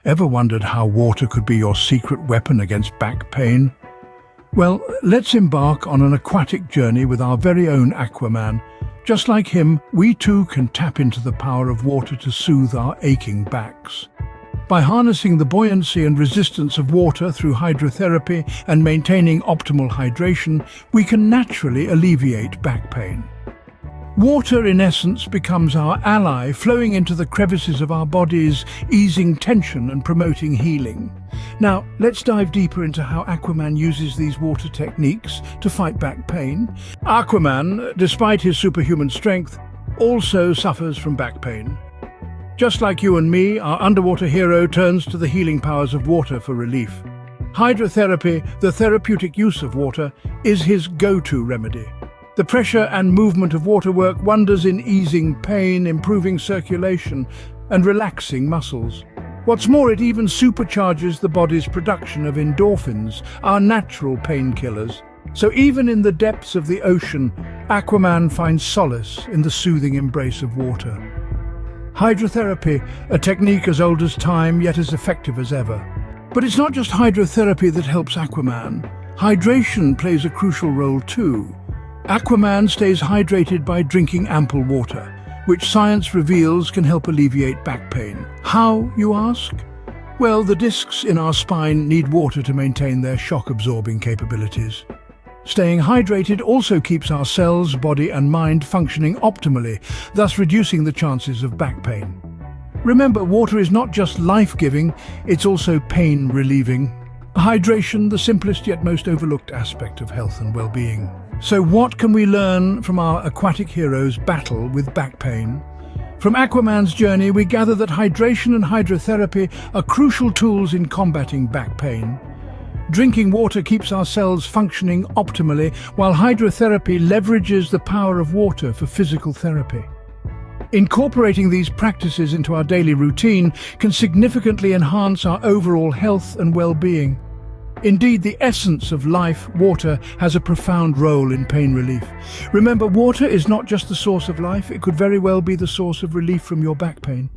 Ever wondered how water could be your secret weapon against back pain? Well, let's embark on an aquatic journey with our very own Aquaman. Just like him, we too can tap into the power of water to soothe our aching backs. By harnessing the buoyancy and resistance of water through hydrotherapy and maintaining optimal hydration, we can naturally alleviate back pain. Water, in essence, becomes our ally, flowing into the crevices of our bodies, easing tension and promoting healing. Now, let's dive deeper into how Aquaman uses these water techniques to fight back pain. Aquaman, despite his superhuman strength, also suffers from back pain. Just like you and me, our underwater hero turns to the healing powers of water for relief. Hydrotherapy, the therapeutic use of water, is his go-to remedy. The pressure and movement of water work wonders in easing pain, improving circulation, and relaxing muscles. What's more, it even supercharges the body's production of endorphins, our natural painkillers. So even in the depths of the ocean, Aquaman finds solace in the soothing embrace of water. Hydrotherapy, a technique as old as time, yet as effective as ever. But it's not just hydrotherapy that helps Aquaman. Hydration plays a crucial role too. Aquaman stays hydrated by drinking ample water, which science reveals can help alleviate back pain. How, you ask? Well, the discs in our spine need water to maintain their shock-absorbing capabilities. Staying hydrated also keeps our cells, body and mind functioning optimally, thus reducing the chances of back pain. Remember, water is not just life-giving, it's also pain-relieving. Hydration, the simplest yet most overlooked aspect of health and well-being. So what can we learn from our aquatic hero's battle with back pain? From Aquaman's journey, we gather that hydration and hydrotherapy are crucial tools in combating back pain. Drinking water keeps our cells functioning optimally, while hydrotherapy leverages the power of water for physical therapy. Incorporating these practices into our daily routine can significantly enhance our overall health and well-being. Indeed, the essence of life, water, has a profound role in pain relief. Remember, water is not just the source of life, it could very well be the source of relief from your back pain.